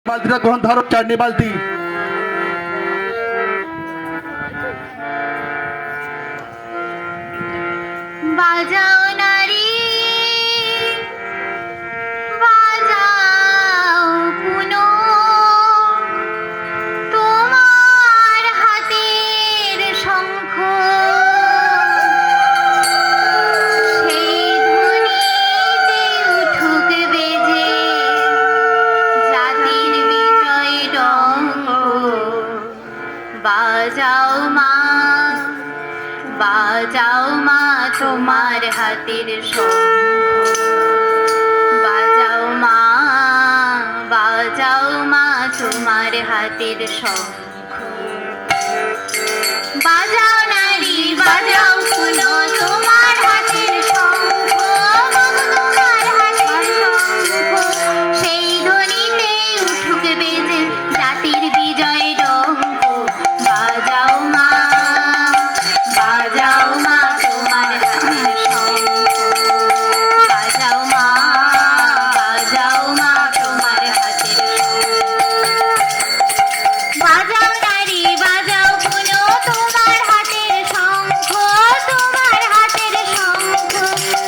বালতিটা গ্রহণ ধরো, চাটনি বালতি। বাজাও নারী বাজাও পুনো, তোমার হাতের শঙ্খ সেই ধ্বনিতে উঠুক বেজে জাতির বিজয় ডঙ্ক। বাজাও মা বাজাও মা তোমার হাতের শঙ্খ, বাজাও মা বাজাও মা তোমার হাতের শঙ্খ। বাজাও নারী বাজাও শুনো তোমার হাতের শঙ্খ, তোমার হাতের শঙ্খ সেই ধ্বনিতে উঠুক বেজে জাতির বিজয় ডঙ্ক। বাজাও মা বাজাও মা তোমার হাতের শঙ্খ, বাজাও মা বাজাও মা তোমার হাতের শঙ্খ। বাজাও নারী বাজাও পুনো তোমার হাতের শঙ্খ, তোমার হাতের শঙ্খ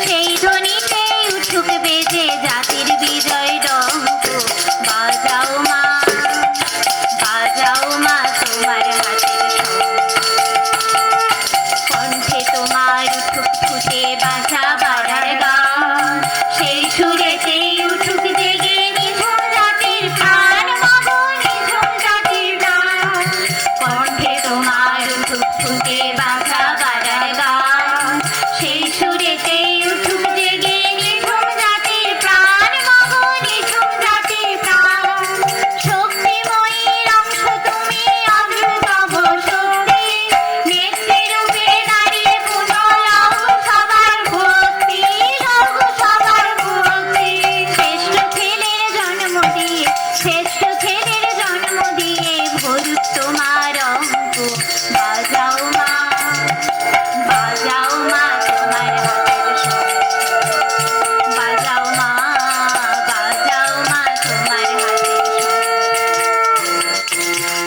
সেই ধ্বনিতে উঠুক বেজে জাতির বিজয় ডঙ্ক। বাজাও মা বাজাও মা তোমার হাতের শঙ্খ, কণ্ঠে তোমার উঠুক ফুটে বাঁশা বাড়ার গান, সেই সুরেতেই উঠুক জেগে নিঝুম জাতির প্রাণ, মাগো নিঝুম জাতির গান। কণ্ঠে তোমার উঠুক ফুটে বাঁশা বাড়ার গান, সেই সুরেতেই উঠুক জেগে নিঝুম জাতির প্রাণ, মাগো নিঝুম জাতির প্রাণ। শক্তিময়ীর অংশ তুমি অদ্ভুতব শক্তি, নেত্রী রূপে দাঁড়িয়ে পুনরাও সবার ভক্তি, সবার ভক্তি। শ্রেষ্ঠ ছেলের জন্ম দিয়ে শ্রেষ্ঠ ছেলের জন্ম দিয়ে ভরুক তোমার অঙ্ক। বাজাও মা বাজাও মা তোমার হাতের শঙ্খ, বাজাও মা বাজাও মা তোমার হাতের শঙ্খ।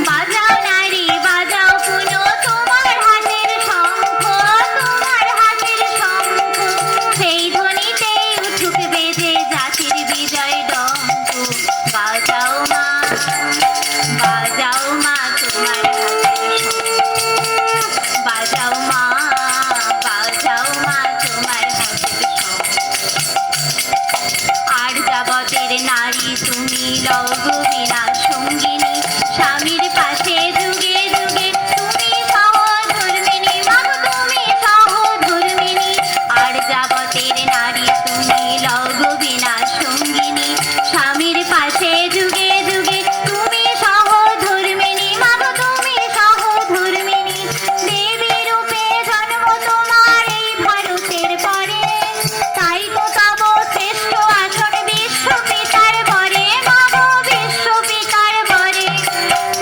বাজাও নারী বাজাও পুনো তোমার হাতের শঙ্খ, তোমার হাতের শঙ্খ সেই ধ্বনিতে উঠুক বেজে জাতির বিজয় ডঙ্ক। বাজাও মা বাজাও মা তোমার হাতের শঙ্খ, বাজাও মা বাজাও মা তোমার হাতের শঙ্খ। আর যাবতের নারী তুমি লঘুবিনা সঙ্গিনী, স্বামীর পাশে যুগে যুগে তুমি সহধর্মিণী, মাগো তুমি সহধর্মিণী। আর যাবতের নারী তুমি লঘুবিনা সঙ্গিনী, স্বামীর পাশে যুগে যুগে তুমি সহধর্মিণী, মাগো তুমি সহধর্মিণী। দেবী রূপে জন্ম তোমার এই ভারতের পরে, তাই তো তব শ্রেষ্ঠ আসন বিশ্বপিতার বরে, মাগো বিশ্বপিতার বরে।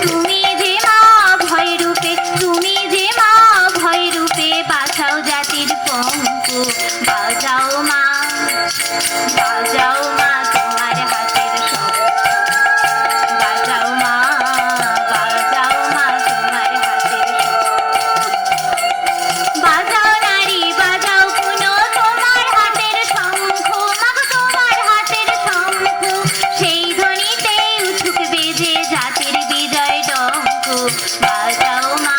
তুমি যে মা ভয় রূপে তুমি যে মা ভয় রূপে বাঁচাও জাতির পঙ্ক। বাজাও মা বাজাও মা তোমার হাতের শঙ্খ, বাজাও মা বাজাও মা তোমার হাতের শঙ্খ। বাজাও নারী বাজাও পুনো তোমার হাতের শঙ্খ, মাগো তোমার হাতের শঙ্খ সেই ধ্বনিতে উঠুক বেজে জাতির বিজয় ডঙ্ক। বাজাও মা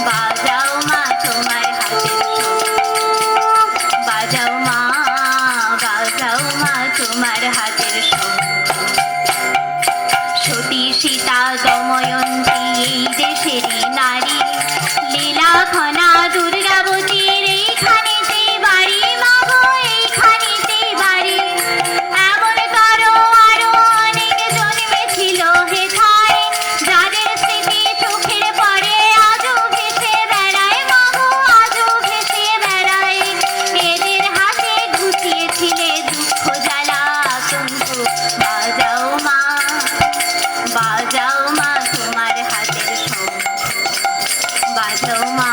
বাজাও মা তোমার হাতের শঙ্খ, বাজাও মা বাজাও মা তোমার হাতের শঙ্খ। সতী সীতা দময়ন্তী এই দেশেরই নারী, লীলাখনা দুর্গাবতীর এইখানেতে বাড়ি, মাগো এইখানেতে বাড়ি। এমন করো আরো অনেক জন্মেছিল হেথায়, যাদের স্মৃতি চোখের পরে আজও ভেসে বেড়ায়, মাগো আজও ভেসে বেড়ায়। এদের হাতে ঘুচিয়েছিলে দুঃখ জ্বালা আতঙ্ক। বাজাও মা বাজাও মা তোমার হাতের শঙ্খ, বাজাও মা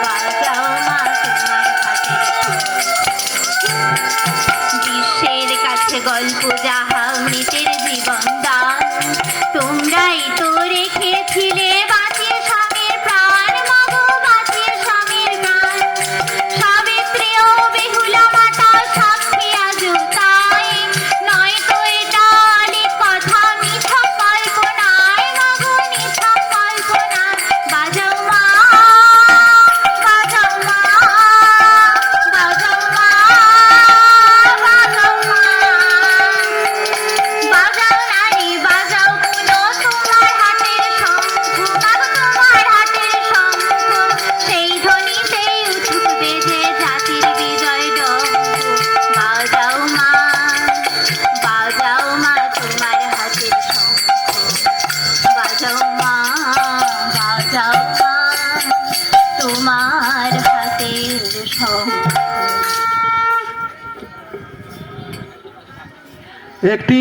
বাজাও মা তোমার হাতের শঙ্খ। বিশ্বের কাছে গল্প যাহা মৃতের জীবন একটি